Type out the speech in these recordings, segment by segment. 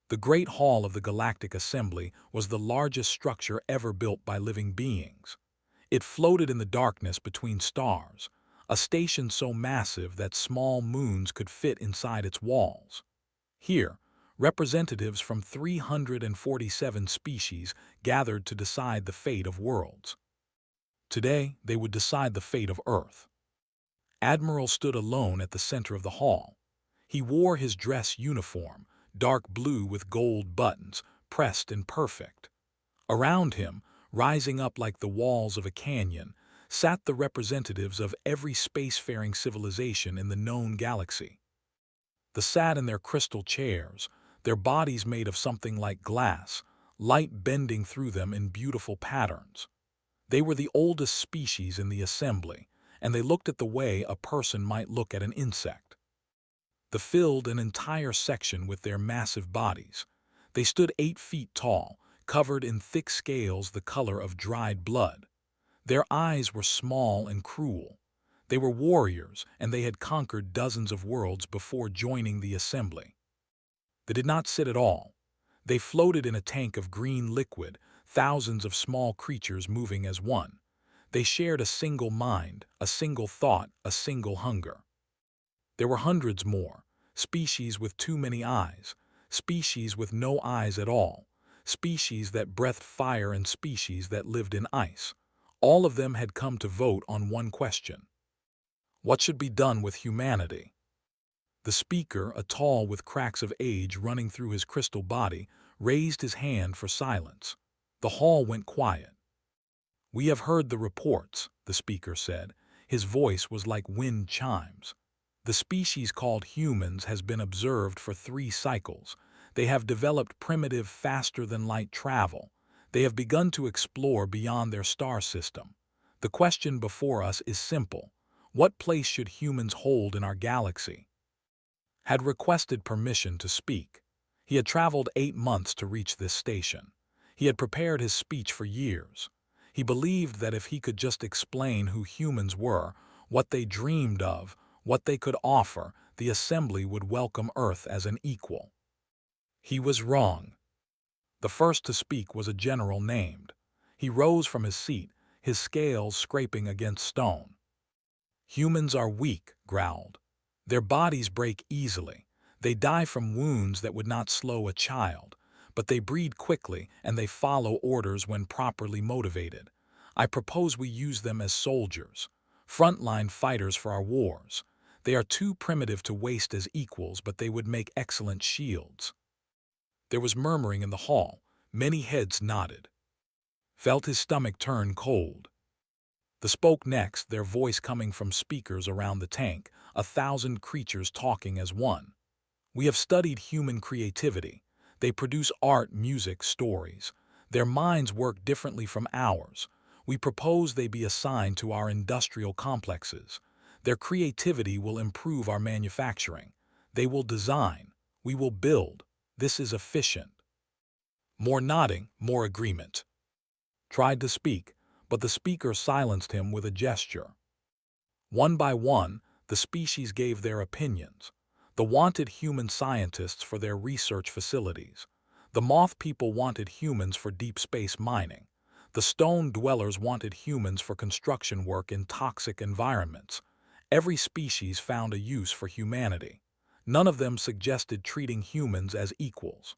The Great Hall of the Galactic Assembly was the largest structure ever built by living beings. It floated in the darkness between stars, a station so massive that small moons could fit inside its walls. Here, representatives from 347 species gathered to decide the fate of worlds. Today, they would decide the fate of Earth. Admiral stood alone at the center of the hall. He wore his dress uniform, dark blue with gold buttons, pressed and perfect. Around him, rising up like the walls of a canyon, sat the representatives of every spacefaring civilization in the known galaxy. They sat in their crystal chairs, their bodies made of something like glass, light bending through them in beautiful patterns. They were the oldest species in the assembly, and they looked at the way a person might look at an insect. They filled an entire section with their massive bodies. They stood 8 feet tall, covered in thick scales the color of dried blood. Their eyes were small and cruel. They were warriors, and they had conquered dozens of worlds before joining the assembly. They did not sit at all. They floated in a tank of green liquid, thousands of small creatures moving as one. They shared a single mind, a single thought, a single hunger. There were hundreds more, species with too many eyes, species with no eyes at all, species that breathed fire and species that lived in ice. All of them had come to vote on one question. What should be done with humanity? The speaker, a tall with cracks of age running through his crystal body, raised his hand for silence. The hall went quiet. "We have heard the reports," the speaker said. His voice was like wind chimes. "The species called humans has been observed for 3 cycles. They have developed primitive faster-than-light travel. They have begun to explore beyond their star system. The question before us is simple. What place should humans hold in our galaxy?" Had requested permission to speak. He had traveled 8 months to reach this station. He had prepared his speech for years. He believed that if he could just explain who humans were, what they dreamed of, what they could offer, the assembly would welcome Earth as an equal. He was wrong. The first to speak was a general named. He rose from his seat, his scales scraping against stone. "Humans are weak," growled. "Their bodies break easily. They die from wounds that would not slow a child. But they breed quickly and they follow orders when properly motivated. I propose we use them as soldiers, frontline fighters for our wars. They are too primitive to waste as equals, but they would make excellent shields." There was murmuring in the hall. Many heads nodded. Felt his stomach turn cold. They spoke next, their voice coming from speakers around the tank, 1,000 creatures talking as one. "We have studied human creativity. They produce art, music, stories. Their minds work differently from ours. We propose they be assigned to our industrial complexes. Their creativity will improve our manufacturing. They will design. We will build. This is efficient." More nodding, more agreement. Tried to speak, but the speaker silenced him with a gesture. One by one, the species gave their opinions. The wanted human scientists for their research facilities. The moth people wanted humans for deep space mining. The stone dwellers wanted humans for construction work in toxic environments. Every species found a use for humanity. None of them suggested treating humans as equals.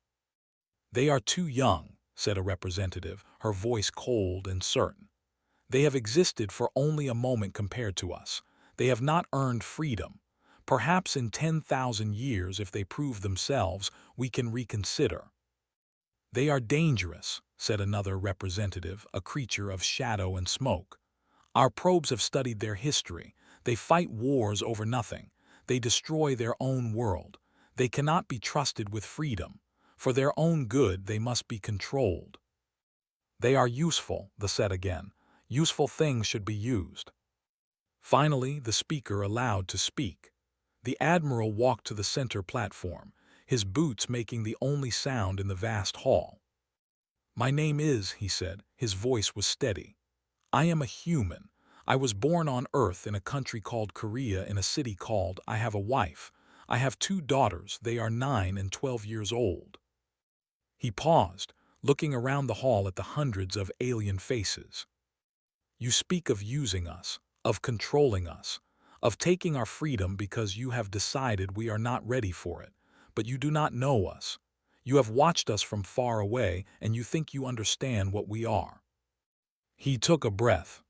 "They are too young," said a representative, her voice cold and certain. "They have existed for only a moment compared to us. They have not earned freedom. Perhaps in 10,000 years, if they prove themselves, we can reconsider." "They are dangerous," said another representative, a creature of shadow and smoke. "Our probes have studied their history. They fight wars over nothing. They destroy their own world. They cannot be trusted with freedom. For their own good, they must be controlled." "They are useful," they said again. "Useful things should be used." Finally, the speaker allowed to speak. The admiral walked to the center platform, his boots making the only sound in the vast hall. "My name is," he said, his voice was steady. "I am a human. I was born on Earth in a country called Korea in a city called. I have a wife. I have 2 daughters. They are 9 and 12 years old." He paused, looking around the hall at the hundreds of alien faces. You speak of using us, of controlling us, of taking our freedom because you have decided we are not ready for it, but you do not know us. You have watched us from far away and you think you understand what we are. He took a breath.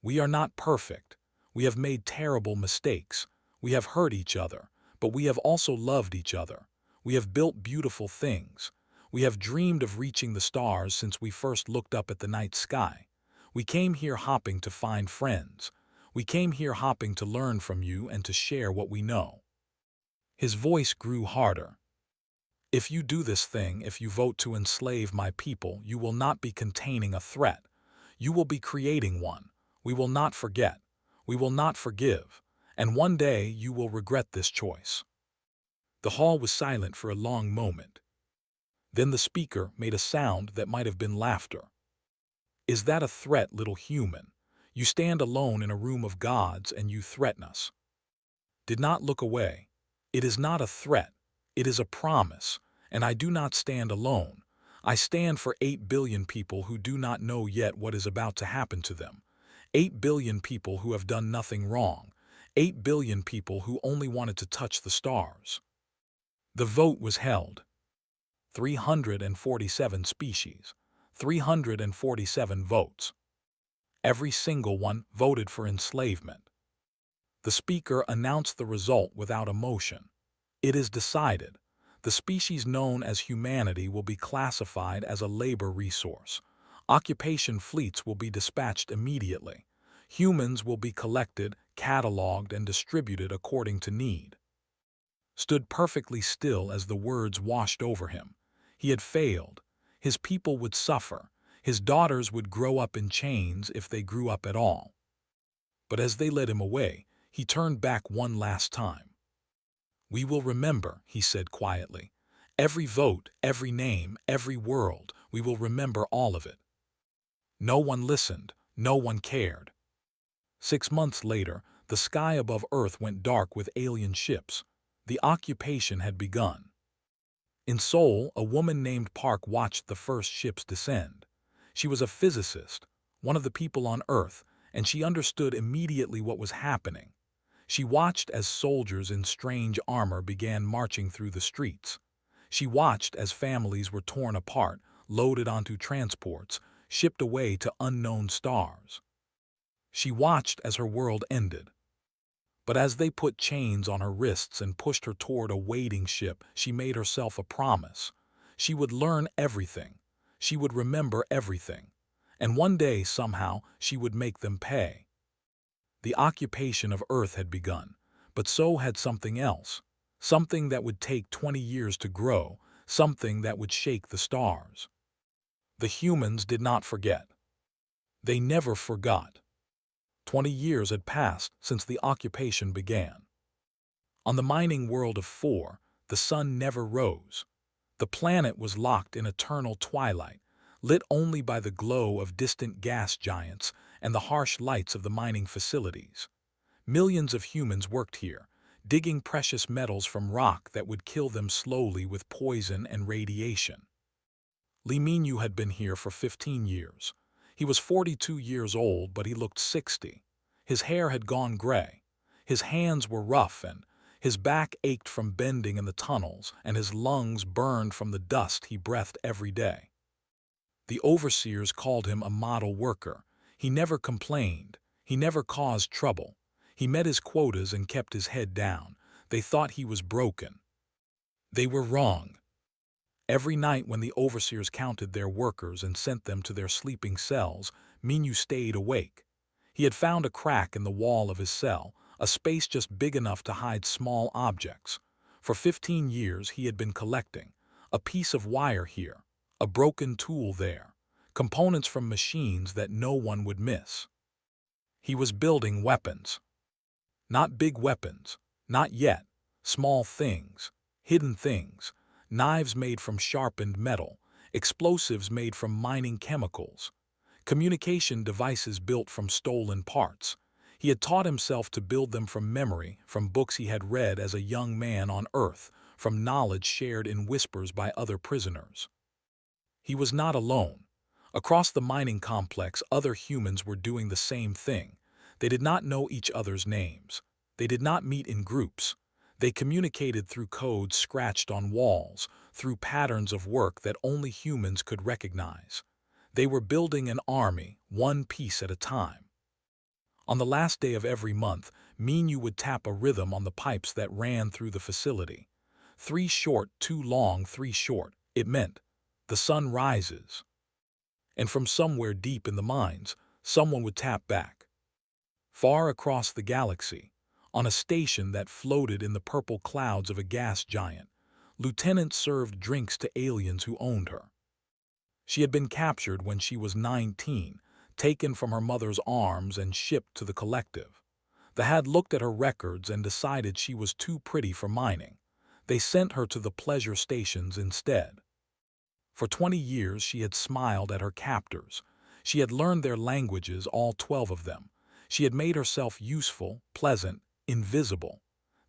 We are not perfect. We have made terrible mistakes. We have hurt each other, but we have also loved each other. We have built beautiful things. We have dreamed of reaching the stars since we first looked up at the night sky. We came here hopping to find friends. We came here hopping to learn from you and to share what we know. His voice grew harder. If you do this thing, if you vote to enslave my people, you will not be containing a threat. You will be creating one. We will not forget. We will not forgive. And one day you will regret this choice. The hall was silent for a long moment. Then the speaker made a sound that might have been laughter. Is that a threat, little human? You stand alone in a room of gods and you threaten us. Did not look away. It is not a threat. It is a promise. And I do not stand alone. I stand for 8 billion people who do not know yet what is about to happen to them. 8 billion people who have done nothing wrong. 8 billion people who only wanted to touch the stars. The vote was held. 347 species. 347 votes. Every single one voted for enslavement. The speaker announced the result without emotion. It is decided. The species known as humanity will be classified as a labor resource. Occupation fleets will be dispatched immediately. Humans will be collected, cataloged, and distributed according to need. Stood perfectly still as the words washed over him. He had failed. His people would suffer. His daughters would grow up in chains if they grew up at all. But as they led him away, he turned back one last time. We will remember, he said quietly. Every vote, every name, every world, we will remember all of it. No one listened. No one cared. 6 months later, the sky above Earth went dark with alien ships. The occupation had begun. In Seoul, a woman named Park watched the first ships descend. She was a physicist, one of the people on Earth, and she understood immediately what was happening. She watched as soldiers in strange armor began marching through the streets. She watched as families were torn apart, loaded onto transports, shipped away to unknown stars. She watched as her world ended. But as they put chains on her wrists and pushed her toward a waiting ship, she made herself a promise. She would learn everything. She would remember everything. And one day, somehow, she would make them pay. The occupation of Earth had begun, but so had something else. Something that would take 20 years to grow, something that would shake the stars. The humans did not forget. They never forgot. 20 years had passed since the occupation began. On the mining world of 4, the sun never rose. The planet was locked in eternal twilight, lit only by the glow of distant gas giants and the harsh lights of the mining facilities. Millions of humans worked here, digging precious metals from rock that would kill them slowly with poison and radiation. Lee Minyu had been here for 15 years. He was 42 years old, but he looked 60. His hair had gone gray. His hands were rough, and his back ached from bending in the tunnels, and his lungs burned from the dust he breathed every day. The overseers called him a model worker. He never complained. He never caused trouble. He met his quotas and kept his head down. They thought he was broken. They were wrong. Every night when the overseers counted their workers and sent them to their sleeping cells, Minyu stayed awake. He had found a crack in the wall of his cell, a space just big enough to hide small objects. For 15 years he had been collecting. A piece of wire here, a broken tool there, components from machines that no one would miss. He was building weapons. Not big weapons, not yet. Small things, hidden things, knives made from sharpened metal, explosives made from mining chemicals, communication devices built from stolen parts. He had taught himself to build them from memory, from books he had read as a young man on Earth, from knowledge shared in whispers by other prisoners. He was not alone. Across the mining complex, other humans were doing the same thing. They did not know each other's names. They did not meet in groups. They communicated through codes scratched on walls, through patterns of work that only humans could recognize. They were building an army, one piece at a time. On the last day of every month, Minu would tap a rhythm on the pipes that ran through the facility. 3 short, 2 long, 3 short. It meant, the sun rises. And from somewhere deep in the mines, someone would tap back. Far across the galaxy, on a station that floated in the purple clouds of a gas giant, Lieutenant served drinks to aliens who owned her. She had been captured when she was 19, taken from her mother's arms and shipped to the collective. The HAD looked at her records and decided she was too pretty for mining. They sent her to the pleasure stations instead. For 20 years she had smiled at her captors. She had learned their languages, all 12 of them. She had made herself useful, pleasant, invisible.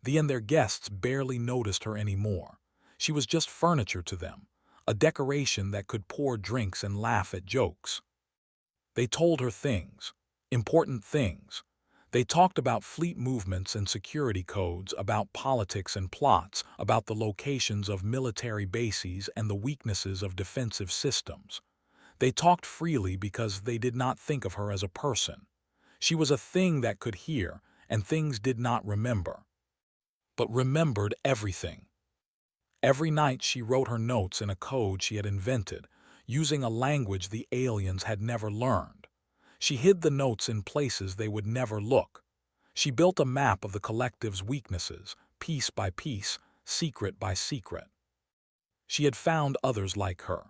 The and their guests barely noticed her anymore. She was just furniture to them, a decoration that could pour drinks and laugh at jokes. They told her things, important things. They talked about fleet movements and security codes, about politics and plots, about the locations of military bases and the weaknesses of defensive systems. They talked freely because they did not think of her as a person. She was a thing that could hear, and things did not remember, but remembered everything. Every night she wrote her notes in a code she had invented, using a language the aliens had never learned. She hid the notes in places they would never look. She built a map of the collective's weaknesses, piece by piece, secret by secret. She had found others like her,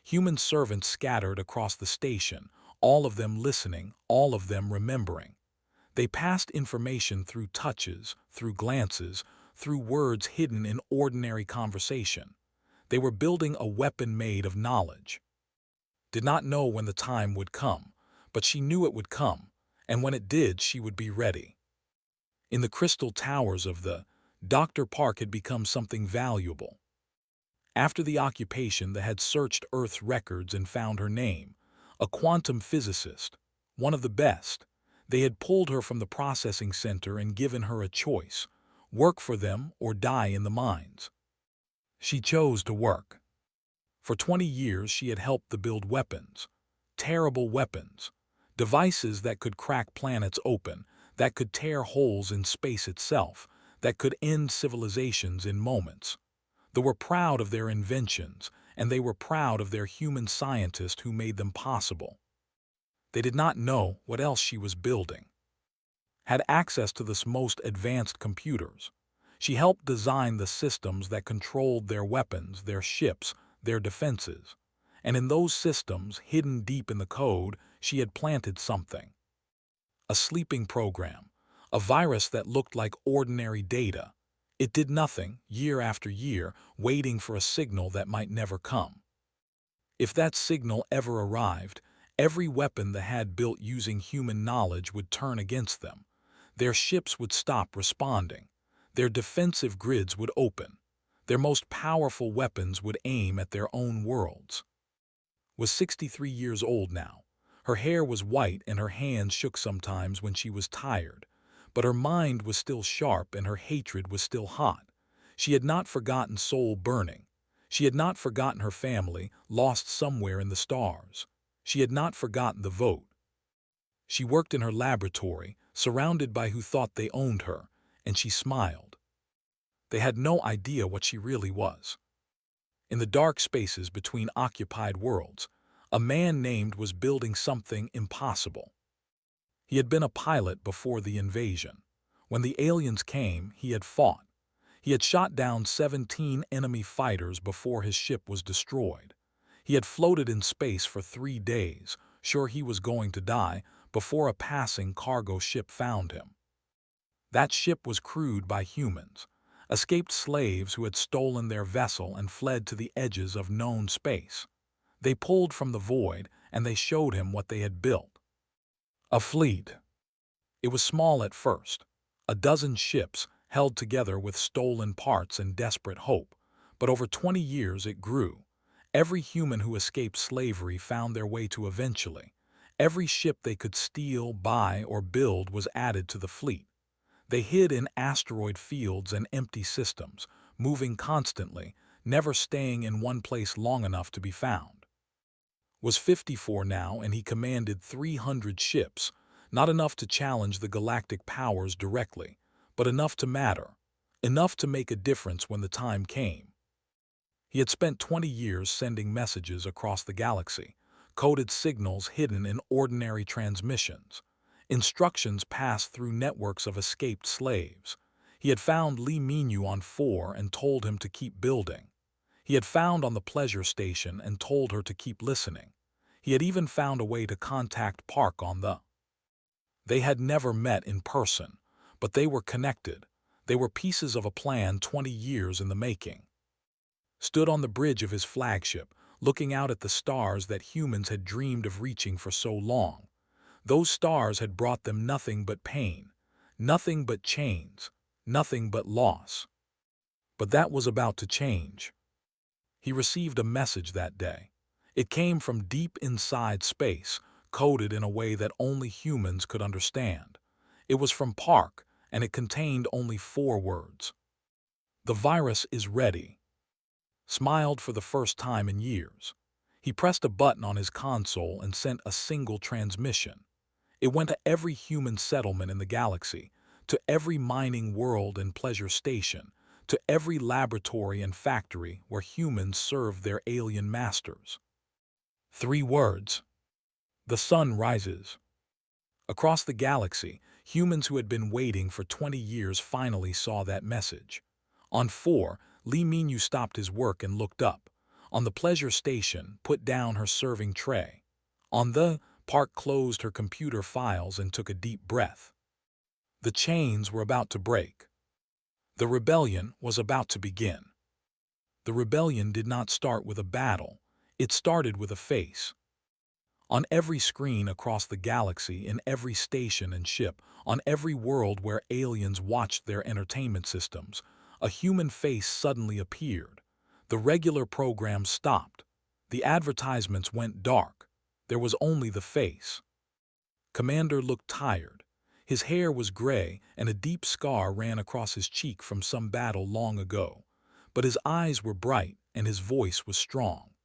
human servants scattered across the station, all of them listening, all of them remembering. They passed information through touches, through glances, through words hidden in ordinary conversation. They were building a weapon made of knowledge. Did not know when the time would come, but she knew it would come, and when it did, she would be ready. In the crystal towers of the Dr. Park had become something valuable. After the occupation, they had searched Earth's records and found her name, a quantum physicist, one of the best. They had pulled her from the processing center and given her a choice, work for them or die in the mines. She chose to work. For 20 years she had helped them build weapons, terrible weapons, devices that could crack planets open, that could tear holes in space itself, that could end civilizations in moments. They were proud of their inventions, and they were proud of their human scientist who made them possible. They did not know what else she was building. Had access to the most advanced computers. She helped design the systems that controlled their weapons, their ships, their defenses. And in those systems, hidden deep in the code, she had planted something. A sleeping program, a virus that looked like ordinary data. It did nothing, year after year, waiting for a signal that might never come. If that signal ever arrived, every weapon they had built using human knowledge would turn against them. Their ships would stop responding. Their defensive grids would open. Their most powerful weapons would aim at their own worlds. Was 63 years old now. Her hair was white and her hands shook sometimes when she was tired. But her mind was still sharp and her hatred was still hot. She had not forgotten soul burning. She had not forgotten her family, lost somewhere in the stars. She had not forgotten the vote. She worked in her laboratory, surrounded by who thought they owned her, and she smiled. They had no idea what she really was. In the dark spaces between occupied worlds, a man named was building something impossible. He had been a pilot before the invasion. When the aliens came, he had fought. He had shot down 17 enemy fighters before his ship was destroyed. He had floated in space for 3 days, sure he was going to die, before a passing cargo ship found him. That ship was crewed by humans, escaped slaves who had stolen their vessel and fled to the edges of known space. They pulled from the void, and they showed him what they had built. A fleet. It was small at first, a dozen ships held together with stolen parts and desperate hope, but over 20 years it grew. Every human who escaped slavery found their way to eventually. Every ship they could steal, buy, or build was added to the fleet. They hid in asteroid fields and empty systems, moving constantly, never staying in one place long enough to be found. Was 54 now, and he commanded 300 ships, not enough to challenge the galactic powers directly, but enough to matter, enough to make a difference when the time came. He had spent 20 years sending messages across the galaxy, coded signals hidden in ordinary transmissions. Instructions passed through networks of escaped slaves. He had found Lee Minyu on 4 and told him to keep building. He had found on the pleasure station and told her to keep listening. He had even found a way to contact Park on the. They had never met in person, but they were connected. They were pieces of a plan 20 years in the making. Stood on the bridge of his flagship, looking out at the stars that humans had dreamed of reaching for so long. Those stars had brought them nothing but pain, nothing but chains, nothing but loss. But that was about to change. He received a message that day. It came from deep inside space, coded in a way that only humans could understand. It was from Park, and it contained only 4 words. "The virus is ready." Smiled for the first time in years. He pressed a button on his console and sent a single transmission. It went to every human settlement in the galaxy, to every mining world and pleasure station, to every laboratory and factory where humans served their alien masters. 3 words. The sun rises. Across the galaxy, humans who had been waiting for 20 years finally saw that message. On 4, Lee Minyu stopped his work and looked up. On the pleasure station, put down her serving tray. On the Park closed her computer files and took a deep breath. The chains were about to break. The rebellion was about to begin. The rebellion did not start with a battle. It started with a face. On every screen across the galaxy, in every station and ship, on every world where aliens watched their entertainment systems, a human face suddenly appeared. The regular program stopped. The advertisements went dark. There was only the face. Commander looked tired. His hair was gray, and a deep scar ran across his cheek from some battle long ago. But his eyes were bright, and his voice was strong.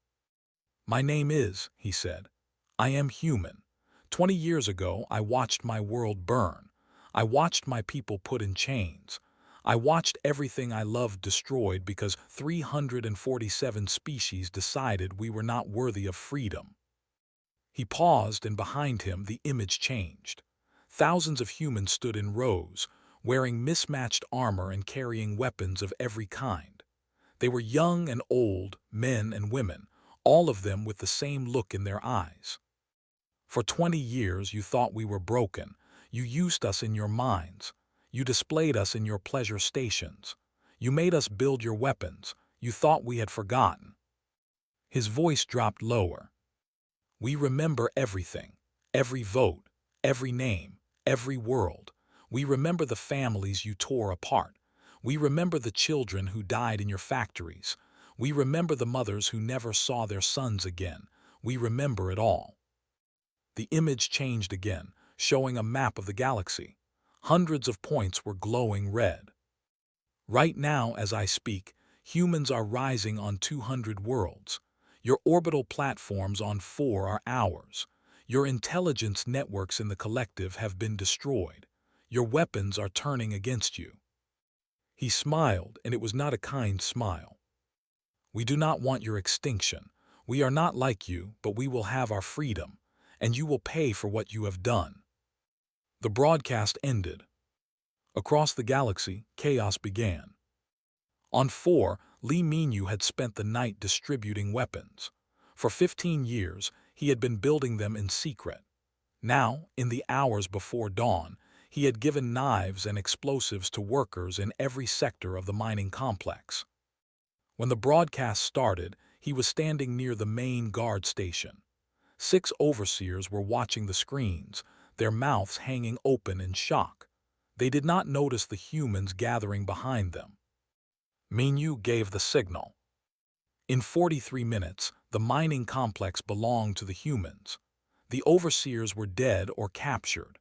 "My name is," he said. "I am human. 20 years ago, I watched my world burn. I watched my people put in chains. I watched everything I loved destroyed because 347 species decided we were not worthy of freedom." He paused, and behind him the image changed. Thousands of humans stood in rows, wearing mismatched armor and carrying weapons of every kind. They were young and old, men and women, all of them with the same look in their eyes. "For 20 years you thought we were broken. You used us in your mines. You displayed us in your pleasure stations. You made us build your weapons. You thought we had forgotten." His voice dropped lower. "We remember everything, every vote, every name, every world. We remember the families you tore apart. We remember the children who died in your factories. We remember the mothers who never saw their sons again. We remember it all." The image changed again, showing a map of the galaxy. Hundreds of points were glowing red. "Right now, as I speak, humans are rising on 200 worlds. Your orbital platforms on 4 are ours. Your intelligence networks in the collective have been destroyed. Your weapons are turning against you." He smiled, and it was not a kind smile. "We do not want your extinction. We are not like you, but we will have our freedom, and you will pay for what you have done." The broadcast ended. Across the galaxy, chaos began. On 4, Lee Minyu had spent the night distributing weapons. For 15 years, he had been building them in secret. Now, in the hours before dawn, he had given knives and explosives to workers in every sector of the mining complex. When the broadcast started, he was standing near the main guard station. 6 overseers were watching the screens, their mouths hanging open in shock. They did not notice the humans gathering behind them. Minyu gave the signal. In 43 minutes, The mining complex belonged to the humans. The overseers were dead or captured.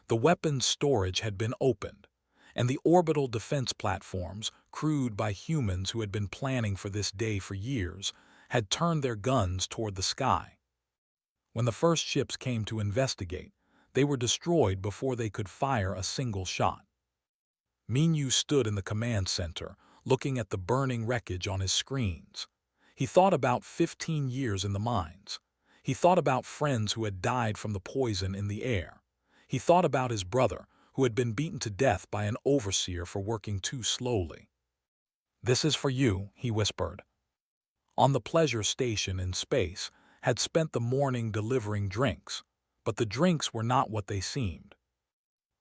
The weapons storage had been opened, and the orbital defense platforms, crewed by humans who had been planning for this day for years, had turned their guns toward the sky. When the first ships came to investigate, they were destroyed before they could fire a single shot. Minyu stood in the command center, looking at the burning wreckage on his screens. He thought about 15 years in the mines. He thought about friends who had died from the poison in the air. He thought about his brother, who had been beaten to death by an overseer for working too slowly. "This is for you," he whispered. On the pleasure station in space, had spent the morning delivering drinks, but the drinks were not what they seemed.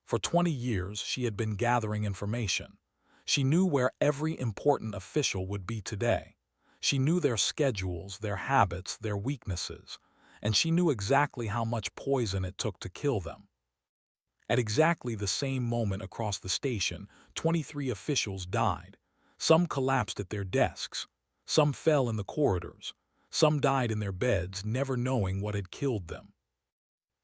For 20 years, she had been gathering information. She knew where every important official would be today. She knew their schedules, their habits, their weaknesses, and she knew exactly how much poison it took to kill them. At exactly the same moment across the station, 23 officials died. Some collapsed at their desks. Some fell in the corridors. Some died in their beds, never knowing what had killed them.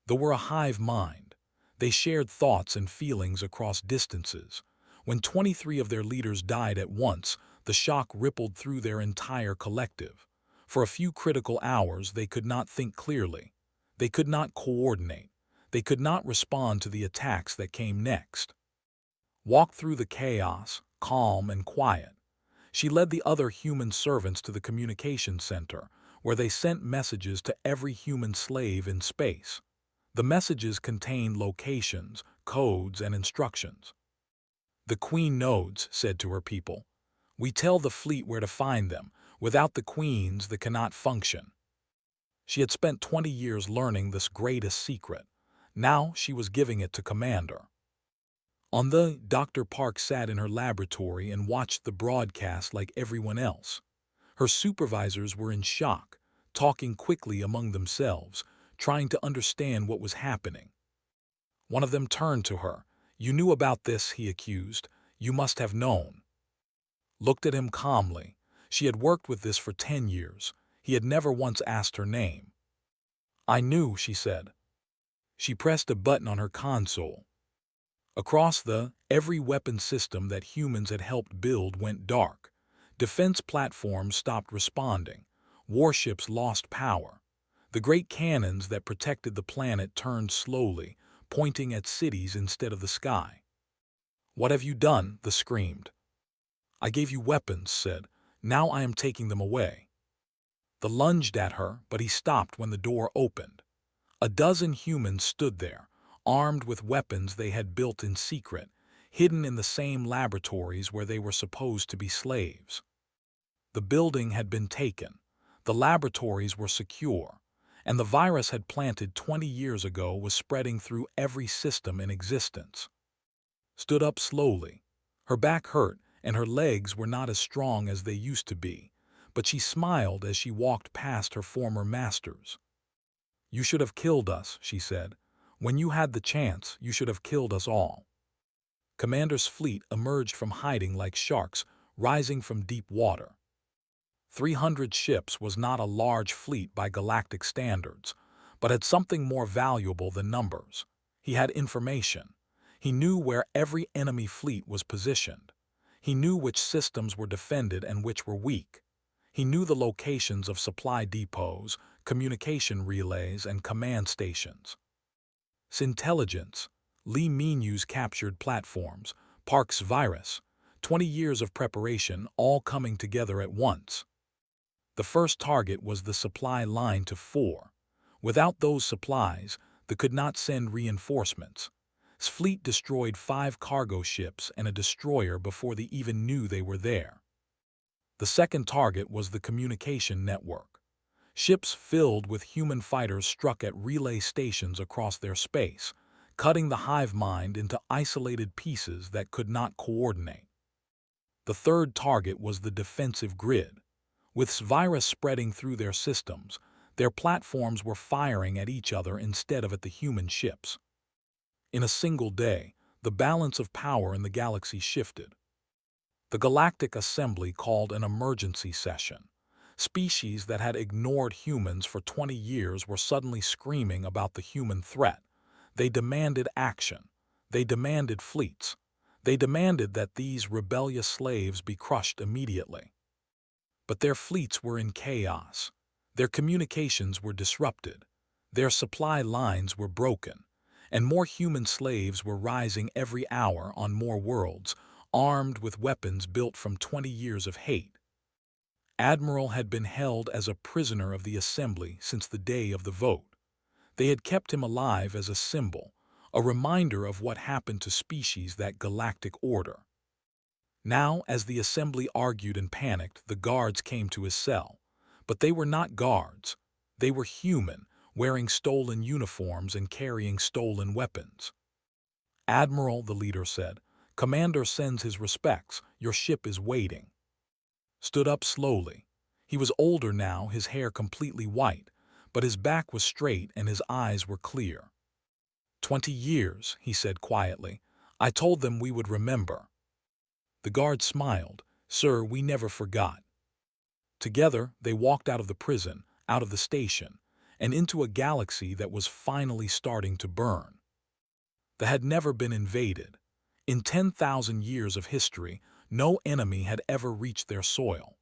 They were a hive mind. They shared thoughts and feelings across distances. When 23 of their leaders died at once, the shock rippled through their entire collective. For a few critical hours, they could not think clearly. They could not coordinate. They could not respond to the attacks that came next. Walked through the chaos, calm and quiet. She led the other human servants to the communication center, where they sent messages to every human slave in space. The messages contained locations, codes, and instructions. "The Queen nodes," said to her people. "We tell the fleet where to find them. Without the queens, they cannot function." She had spent 20 years learning this greatest secret. Now she was giving it to Commander. Dr. Park sat in her laboratory and watched the broadcast like everyone else. Her supervisors were in shock, talking quickly among themselves, trying to understand what was happening. One of them turned to her. "You knew about this," he accused. "You must have known." Looked at him calmly. She had worked with this for 10 years. He had never once asked her name. "I knew," she said. She pressed a button on her console. Across every weapon system that humans had helped build went dark. Defense platforms stopped responding. Warships lost power. The great cannons that protected the planet turned slowly, pointing at cities instead of the sky. "What have you done?" they screamed. "I gave you weapons," said. "Now I am taking them away." They lunged at her, but he stopped when the door opened. A dozen humans stood there, armed with weapons they had built in secret, hidden in the same laboratories where they were supposed to be slaves. The building had been taken. The laboratories were secure, and the virus had planted 20 years ago was spreading through every system in existence. Stood up slowly. Her back hurt, and her legs were not as strong as they used to be, but she smiled as she walked past her former masters. "You should have killed us," she said. "When you had the chance, you should have killed us all." Commander's fleet emerged from hiding like sharks rising from deep water. 300 ships was not a large fleet by galactic standards, but had something more valuable than numbers. He had information. He knew where every enemy fleet was positioned. He knew which systems were defended and which were weak. He knew the locations of supply depots, communication relays, and command stations. Intelligence. Lee Minyu's captured platforms, Park's virus, 20 years of preparation all coming together at once. The first target was the supply line to 4. Without those supplies, they could not send reinforcements. His fleet destroyed 5 cargo ships and a destroyer before they even knew they were there. The second target was the communication network. Ships filled with human fighters struck at relay stations across their space, cutting the hive mind into isolated pieces that could not coordinate. The third target was the defensive grid. With virus spreading through their systems, their platforms were firing at each other instead of at the human ships. In a single day, the balance of power in the galaxy shifted. The Galactic Assembly called an emergency session. Species that had ignored humans for 20 years were suddenly screaming about the human threat. They demanded action. They demanded fleets. They demanded that these rebellious slaves be crushed immediately. But their fleets were in chaos. Their communications were disrupted. Their supply lines were broken. And more human slaves were rising every hour on more worlds, armed with weapons built from 20 years of hate. Admiral had been held as a prisoner of the Assembly since the day of the vote. They had kept him alive as a symbol, a reminder of what happened to species that galactic order. Now, as the Assembly argued and panicked, the guards came to his cell. But they were not guards. They were human, wearing stolen uniforms and carrying stolen weapons. "Admiral," the leader said, "Commander sends his respects. Your ship is waiting." Stood up slowly. He was older now, his hair completely white, but his back was straight and his eyes were clear. 20 years, he said quietly. "I told them we would remember." The guard smiled. "Sir, we never forgot." Together, they walked out of the prison, out of the station, and into a galaxy that was finally starting to burn. That had never been invaded. In 10,000 years of history, no enemy had ever reached their soil.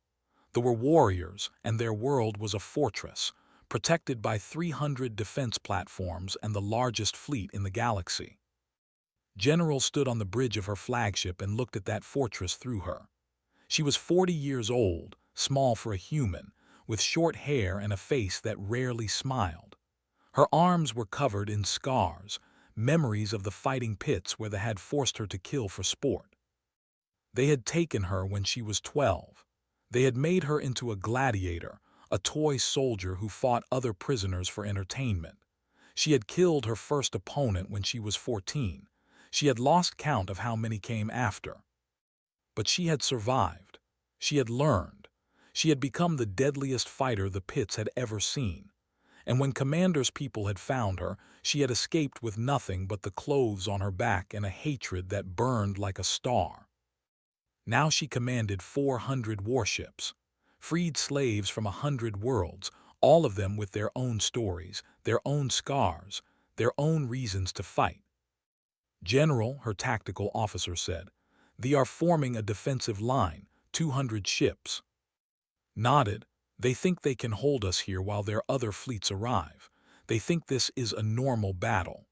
There were warriors, and their world was a fortress, protected by 300 defense platforms and the largest fleet in the galaxy. General stood on the bridge of her flagship and looked at that fortress through her. She was 40 years old, small for a human, with short hair and a face that rarely smiled. Her arms were covered in scars, memories of the fighting pits where they had forced her to kill for sport. They had taken her when she was 12. They had made her into a gladiator, a toy soldier who fought other prisoners for entertainment. She had killed her first opponent when she was 14. She had lost count of how many came after. But she had survived. She had learned. She had become the deadliest fighter the pits had ever seen. And when Commander's people had found her, she had escaped with nothing but the clothes on her back and a hatred that burned like a star. Now she commanded 400 warships, freed slaves from 100 worlds, all of them with their own stories, their own scars, their own reasons to fight. "General," her tactical officer said, "they are forming a defensive line, 200 ships." Nodded. "They think they can hold us here while their other fleets arrive. They think this is a normal battle."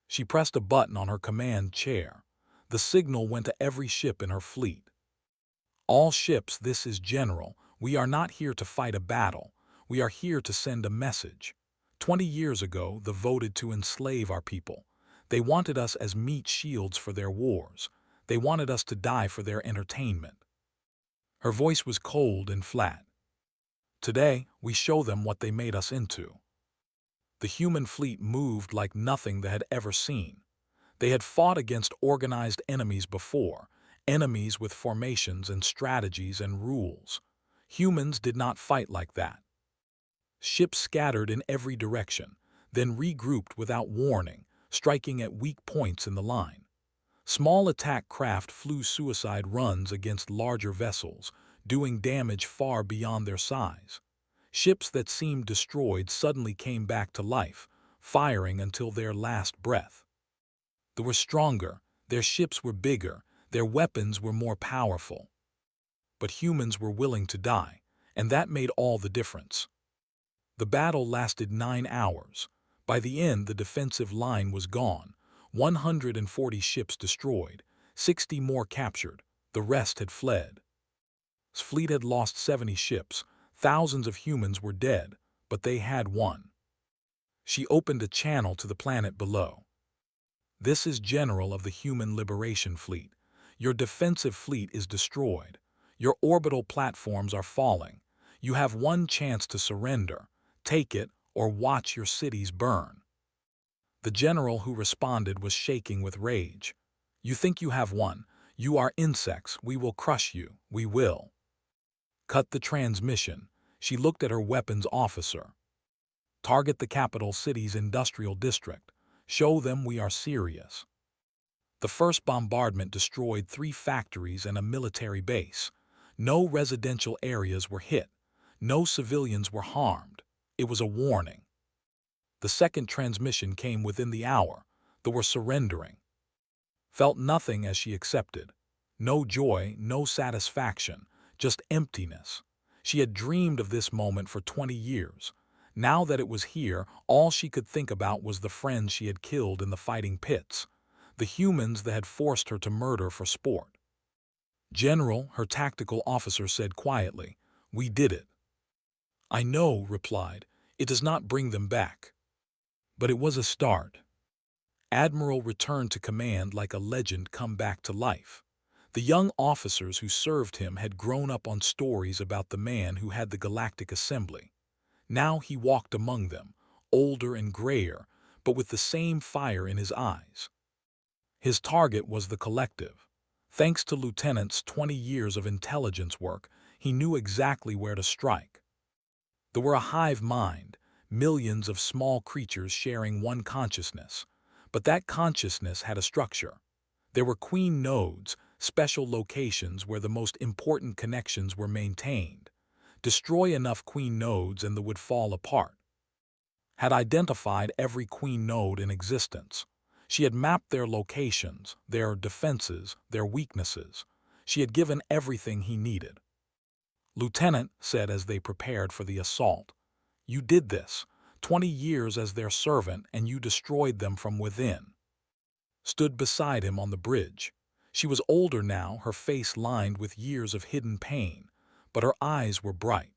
She pressed a button on her command chair. The signal went to every ship in her fleet. "All ships, this is General. We are not here to fight a battle. We are here to send a message. 20 years ago, they voted to enslave our people. They wanted us as meat shields for their wars. They wanted us to die for their entertainment." Her voice was cold and flat. "Today, we show them what they made us into." The human fleet moved like nothing they had ever seen. They had fought against organized enemies before, enemies with formations and strategies and rules. Humans did not fight like that. Ships scattered in every direction, then regrouped without warning, striking at weak points in the line. Small attack craft flew suicide runs against larger vessels, doing damage far beyond their size. Ships that seemed destroyed suddenly came back to life, firing until their last breath. They were stronger, their ships were bigger, their weapons were more powerful. But humans were willing to die, and that made all the difference. The battle lasted 9 hours. By the end, the defensive line was gone, 140 ships destroyed, 60 more captured, the rest had fled. His fleet had lost 70 ships, thousands of humans were dead, but they had won. She opened a channel to the planet below. "This is General of the Human Liberation Fleet. Your defensive fleet is destroyed. Your orbital platforms are falling. You have one chance to surrender. Take it or watch your cities burn." The general who responded was shaking with rage. "You think you have won? You are insects. We will crush you. We will." Cut the transmission. She looked at her weapons officer. "Target the capital city's industrial district. Show them we are serious." The first bombardment destroyed 3 factories and a military base. No residential areas were hit. No civilians were harmed. It was a warning. The second transmission came within the hour. They were surrendering. Felt nothing as she accepted. No joy, no satisfaction, just emptiness. She had dreamed of this moment for 20 years. Now that it was here, all she could think about was the friends she had killed in the fighting pits, the humans that had forced her to murder for sport. "General," her tactical officer said quietly, "we did it." "I know," replied, "it does not bring them back." But it was a start. Admiral returned to command like a legend come back to life. The young officers who served him had grown up on stories about the man who had the Galactic Assembly. Now he walked among them, older and grayer, but with the same fire in his eyes. His target was the collective. Thanks to Lieutenant's 20 years of intelligence work, he knew exactly where to strike. There were a hive mind, millions of small creatures sharing one consciousness. But that consciousness had a structure. There were queen nodes, special locations where the most important connections were maintained. Destroy enough queen nodes and they would fall apart. Had identified every queen node in existence. She had mapped their locations, their defenses, their weaknesses. She had given everything he needed. "Lieutenant," said as they prepared for the assault, "you did this. 20 years as their servant and you destroyed them from within." Stood beside him on the bridge. She was older now, her face lined with years of hidden pain, but her eyes were bright.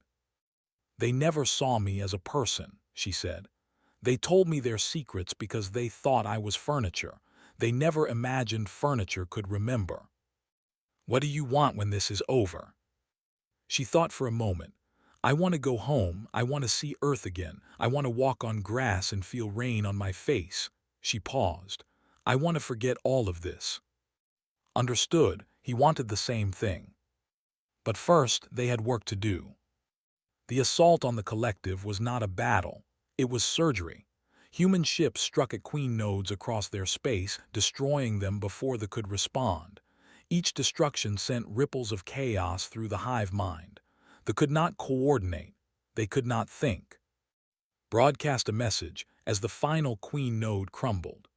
"They never saw me as a person," she said. "They told me their secrets because they thought I was furniture. They never imagined furniture could remember." "What do you want when this is over?" She thought for a moment. "I want to go home. I want to see Earth again. I want to walk on grass and feel rain on my face." She paused. "I want to forget all of this." Understood, he wanted the same thing. But first, they had work to do. The assault on the collective was not a battle. It was surgery. Human ships struck at queen nodes across their space, destroying them before they could respond. Each destruction sent ripples of chaos through the hive mind. They could not coordinate. They could not think. Broadcast a message as the final queen node crumbled.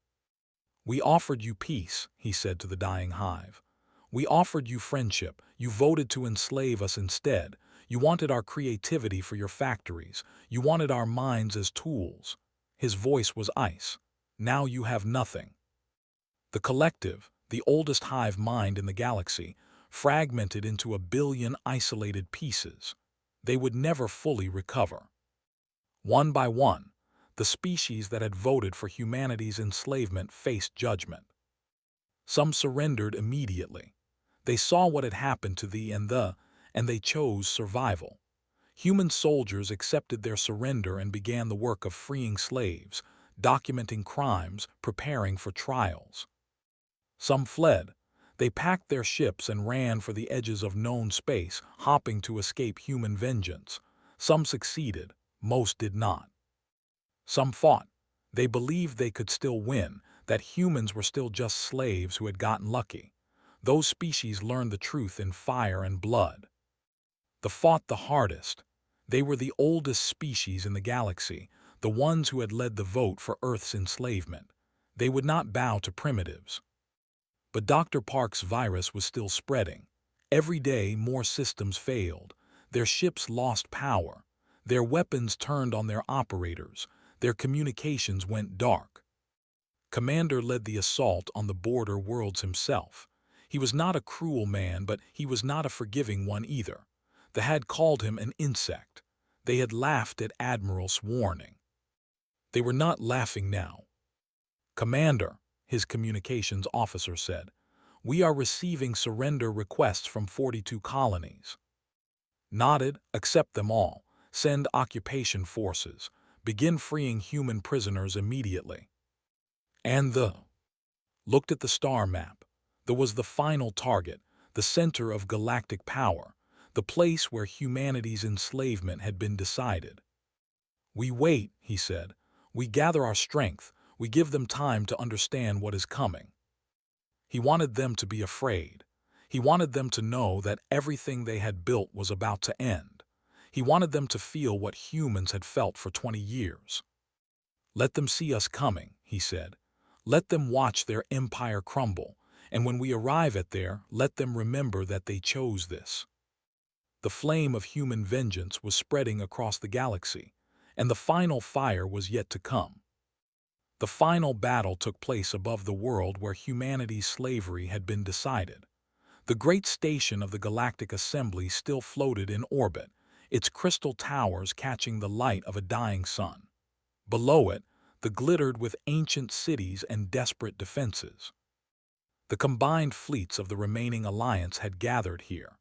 "We offered you peace," he said to the dying hive. "We offered you friendship. You voted to enslave us instead. You wanted our creativity for your factories. You wanted our minds as tools." His voice was ice. "Now you have nothing." The collective, the oldest hive mind in the galaxy, fragmented into a billion isolated pieces. They would never fully recover. One by one, the species that had voted for humanity's enslavement faced judgment. Some surrendered immediately. They saw what had happened to and they chose survival. Human soldiers accepted their surrender and began the work of freeing slaves, documenting crimes, preparing for trials. Some fled. They packed their ships and ran for the edges of known space, hopping to escape human vengeance. Some succeeded, most did not. Some fought. They believed they could still win, that humans were still just slaves who had gotten lucky. Those species learned the truth in fire and blood. They fought the hardest. They were the oldest species in the galaxy, the ones who had led the vote for Earth's enslavement. They would not bow to primitives. But Dr. Park's virus was still spreading. Every day more systems failed. Their ships lost power. Their weapons turned on their operators. Their communications went dark. Commander led the assault on the border worlds himself. He was not a cruel man, but he was not a forgiving one either. They had called him an insect. They had laughed at Admiral's warning. They were not laughing now. "Commander," his communications officer said, "we are receiving surrender requests from 42 colonies." Nodded, "Accept them all. Send occupation forces. Begin freeing human prisoners immediately." And looked at the star map. There was the final target, the center of galactic power, the place where humanity's enslavement had been decided. "We wait," he said. "We gather our strength. We give them time to understand what is coming." He wanted them to be afraid. He wanted them to know that everything they had built was about to end. He wanted them to feel what humans had felt for 20 years. "Let them see us coming," he said. "Let them watch their empire crumble, and when we arrive at there, let them remember that they chose this." The flame of human vengeance was spreading across the galaxy, and the final fire was yet to come. The final battle took place above the world where humanity's slavery had been decided. The great station of the Galactic Assembly still floated in orbit, its crystal towers catching the light of a dying sun. Below it, the glittered with ancient cities and desperate defenses. The combined fleets of the remaining alliance had gathered here.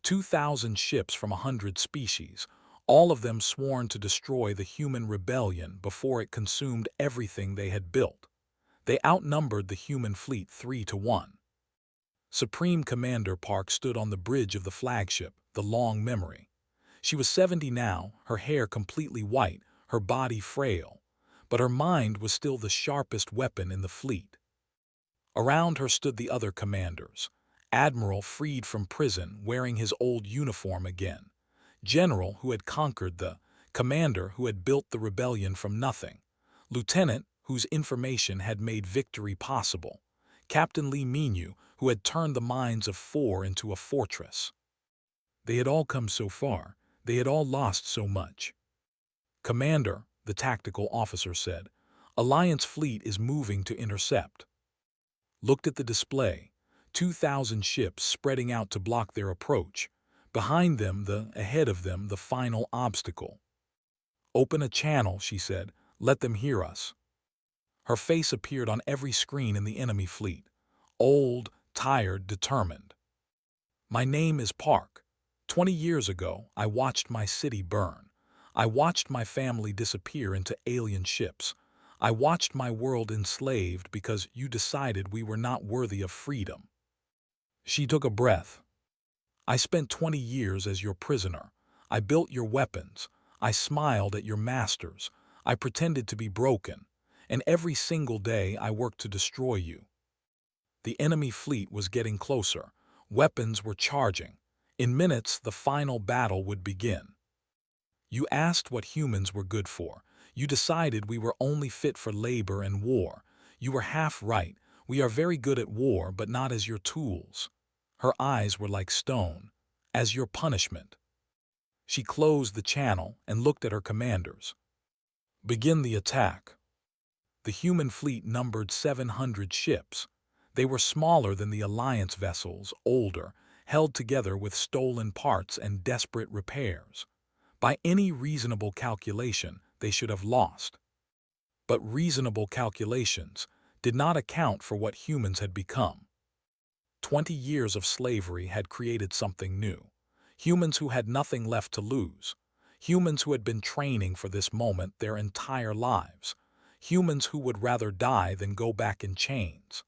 2,000 ships from 100 species, all of them sworn to destroy the human rebellion before it consumed everything they had built. They outnumbered the human fleet 3-1. Supreme Commander Park stood on the bridge of the flagship, the Long Memory. She was 70 now, her hair completely white, her body frail, but her mind was still the sharpest weapon in the fleet. Around her stood the other commanders. Admiral freed from prison, wearing his old uniform again. General who had conquered the commander who had built the rebellion from nothing. Lieutenant whose information had made victory possible. Captain Lee Minyu who had turned the minds of 4 into a fortress. They had all come so far. They had all lost so much. "Commander," the tactical officer said, "Alliance fleet is moving to intercept." Looked at the display. 2,000 ships spreading out to block their approach. Behind them, ahead of them, the final obstacle. "Open a channel," she said. "Let them hear us." Her face appeared on every screen in the enemy fleet. Old, tired, determined. "My name is Park. 20 years ago, I watched my city burn. I watched my family disappear into alien ships. I watched my world enslaved because you decided we were not worthy of freedom." She took a breath. "I spent 20 years as your prisoner. I built your weapons. I smiled at your masters. I pretended to be broken. And every single day I worked to destroy you." The enemy fleet was getting closer. Weapons were charging. In minutes, the final battle would begin. "You asked what humans were good for. You decided we were only fit for labor and war. You were half right. We are very good at war, but not as your tools." Her eyes were like stone. "As your punishment." She closed the channel and looked at her commanders. "Begin the attack." The human fleet numbered 700 ships. They were smaller than the Alliance vessels, older, held together with stolen parts and desperate repairs. By any reasonable calculation, they should have lost. But reasonable calculations did not account for what humans had become. 20 years of slavery had created something new. Humans who had nothing left to lose. Humans who had been training for this moment their entire lives. Humans who would rather die than go back in chains.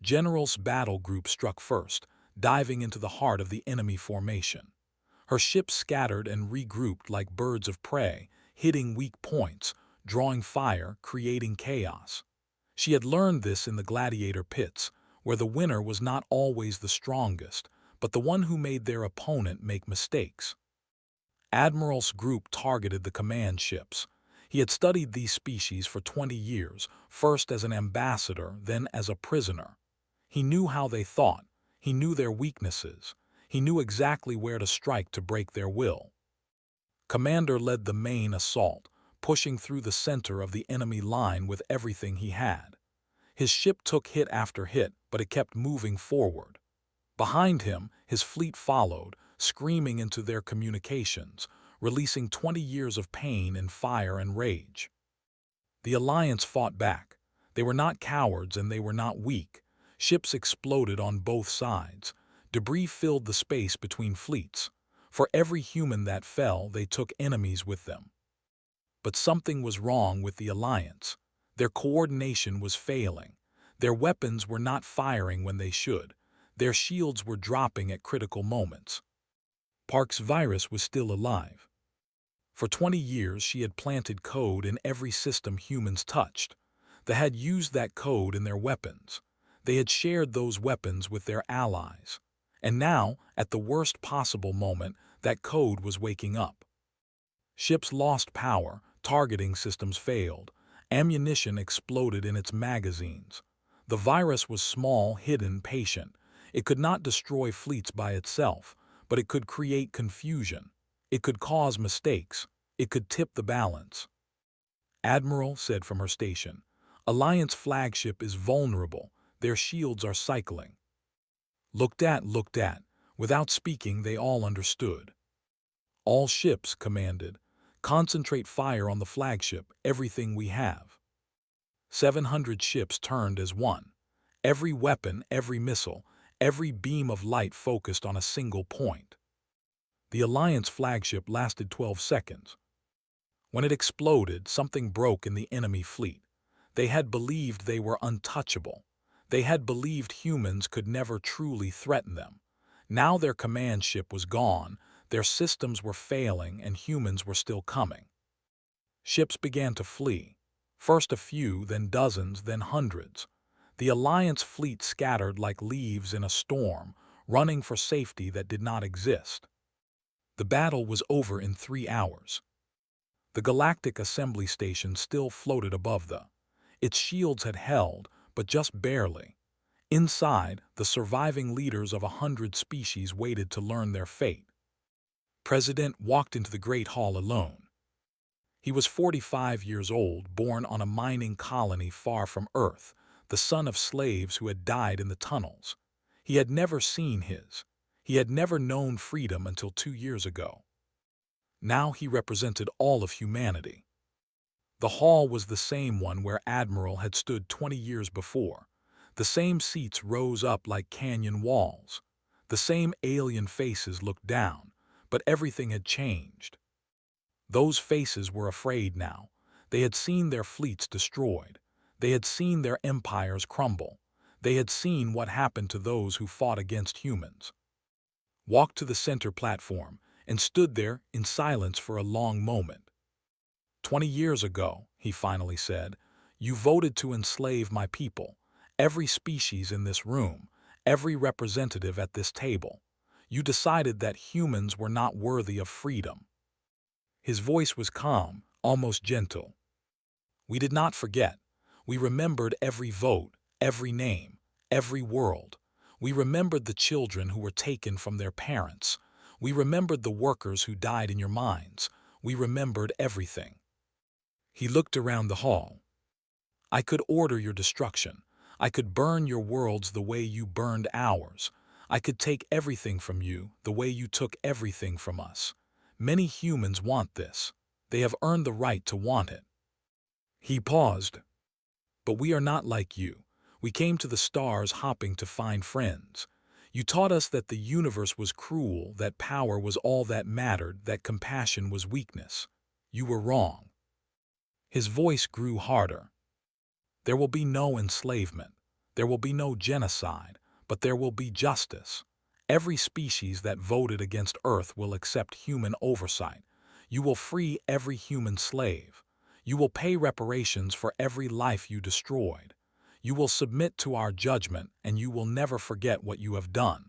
General's battle group struck first, diving into the heart of the enemy formation. Her ships scattered and regrouped like birds of prey, hitting weak points, drawing fire, creating chaos. She had learned this in the gladiator pits, where the winner was not always the strongest, but the one who made their opponent make mistakes. Admiral's group targeted the command ships. He had studied these species for 20 years, first as an ambassador, then as a prisoner. He knew how they thought. He knew their weaknesses. He knew exactly where to strike to break their will. Commander led the main assault, pushing through the center of the enemy line with everything he had. His ship took hit after hit, but it kept moving forward. Behind him, his fleet followed, screaming into their communications, releasing 20 years of pain in fire and rage. The Alliance fought back. They were not cowards and they were not weak. Ships exploded on both sides. Debris filled the space between fleets. For every human that fell, they took enemies with them. But something was wrong with the Alliance. Their coordination was failing. Their weapons were not firing when they should. Their shields were dropping at critical moments. Park's virus was still alive. For 20 years, she had planted code in every system humans touched. They had used that code in their weapons. They had shared those weapons with their allies. And now, at the worst possible moment, That code was waking up. Ships lost power, targeting systems failed, ammunition exploded in its magazines. The virus was small, hidden, patient. It could not destroy fleets by itself, but it could create confusion. It could cause mistakes. It could tip the balance. Admiral said from her station, "Alliance flagship is vulnerable. Their shields are cycling." Looked at. Without speaking, they all understood. "All ships," commanded. "Concentrate fire on the flagship, everything we have." 700 ships turned as one. Every weapon, every missile, every beam of light focused on a single point. The Alliance flagship lasted 12 seconds. When it exploded, something broke in the enemy fleet. They had believed they were untouchable. They had believed humans could never truly threaten them. Now their command ship was gone, their systems were failing, and humans were still coming. Ships began to flee. First a few, then dozens, then hundreds. The Alliance fleet scattered like leaves in a storm, running for safety that did not exist. The battle was over in 3 hours. The Galactic Assembly Station still floated above its shields had held, but just barely. Inside, the surviving leaders of 100 species waited to learn their fate. President walked into the Great Hall alone. He was 45 years old, born on a mining colony far from Earth, the son of slaves who had died in the tunnels. He had never seen he had never known freedom until 2 years ago. Now he represented all of humanity. The hall was the same one where Admiral had stood 20 years before. The same seats rose up like canyon walls. The same alien faces looked down, but everything had changed. Those faces were afraid now. They had seen their fleets destroyed. They had seen their empires crumble. They had seen what happened to those who fought against humans. Walked to the center platform and stood there in silence for a long moment. 20 years ago, he finally said, you voted to enslave my people, every species in this room, every representative at this table. You decided that humans were not worthy of freedom. His voice was calm, almost gentle. We did not forget. We remembered every vote, every name, every world. We remembered the children who were taken from their parents. We remembered the workers who died in your mines. We remembered everything. He looked around the hall. I could order your destruction. I could burn your worlds the way you burned ours. I could take everything from you the way you took everything from us. Many humans want this. They have earned the right to want it. He paused. But we are not like you. We came to the stars hopping to find friends. You taught us that the universe was cruel, that power was all that mattered, that compassion was weakness. You were wrong. His voice grew harder. There will be no enslavement. There will be no genocide, but there will be justice. Every species that voted against Earth will accept human oversight. You will free every human slave. You will pay reparations for every life you destroyed. You will submit to our judgment, and you will never forget what you have done.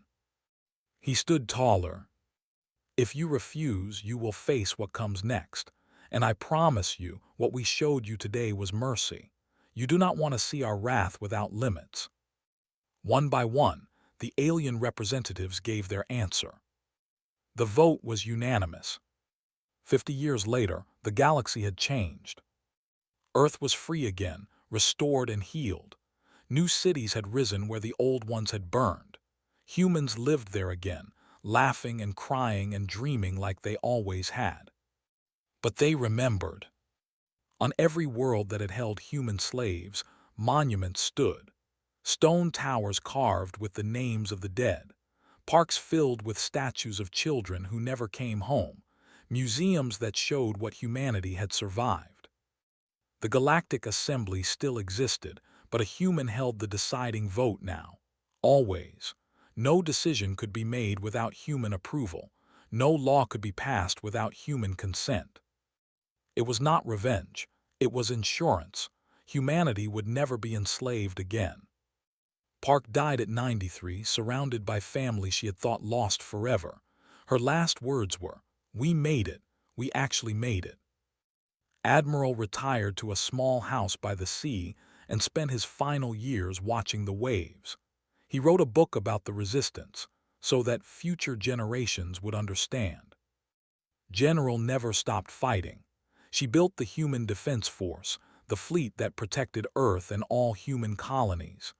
He stood taller. If you refuse, you will face what comes next. And I promise you, what we showed you today was mercy. You do not want to see our wrath without limits. One by one, the alien representatives gave their answer. The vote was unanimous. 50 years later, the galaxy had changed. Earth was free again, restored and healed. New cities had risen where the old ones had burned. Humans lived there again, laughing and crying and dreaming like they always had. But they remembered. On every world that had held human slaves, monuments stood. Stone towers carved with the names of the dead. Parks filled with statues of children who never came home. Museums that showed what humanity had survived. The Galactic Assembly still existed, but a human held the deciding vote now. Always. No decision could be made without human approval. No law could be passed without human consent. It was not revenge. It was insurance. Humanity would never be enslaved again. Park died at 93, surrounded by family she had thought lost forever. Her last words were, "We made it. We actually made it." Admiral retired to a small house by the sea and spent his final years watching the waves. He wrote a book about the resistance, so that future generations would understand. General never stopped fighting. She built the Human Defense Force, the fleet that protected Earth and all human colonies.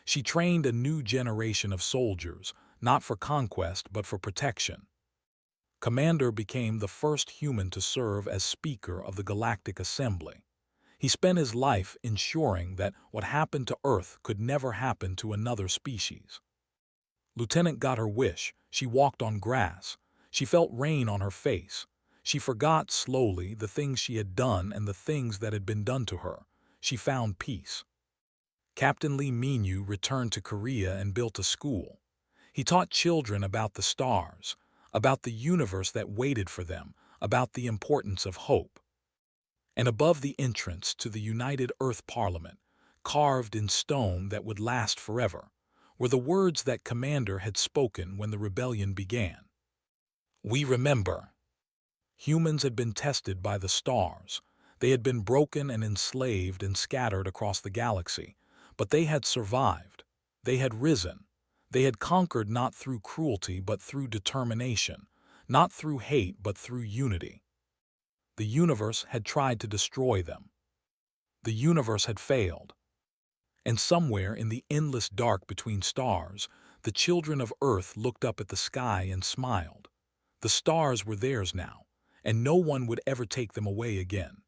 She trained a new generation of soldiers, not for conquest but for protection. Commander became the first human to serve as Speaker of the Galactic Assembly. He spent his life ensuring that what happened to Earth could never happen to another species. Lieutenant got her wish. She walked on grass. She felt rain on her face. She forgot slowly the things she had done and the things that had been done to her. She found peace. Captain Lee Minyu returned to Korea and built a school. He taught children about the stars, about the universe that waited for them, about the importance of hope. And above the entrance to the United Earth Parliament, carved in stone that would last forever, were the words that Commander had spoken when the rebellion began. "We remember." Humans had been tested by the stars. They had been broken and enslaved and scattered across the galaxy, but they had survived. They had risen. They had conquered not through cruelty but through determination, not through hate but through unity. The universe had tried to destroy them. The universe had failed. And somewhere in the endless dark between stars, the children of Earth looked up at the sky and smiled. The stars were theirs now, and no one would ever take them away again.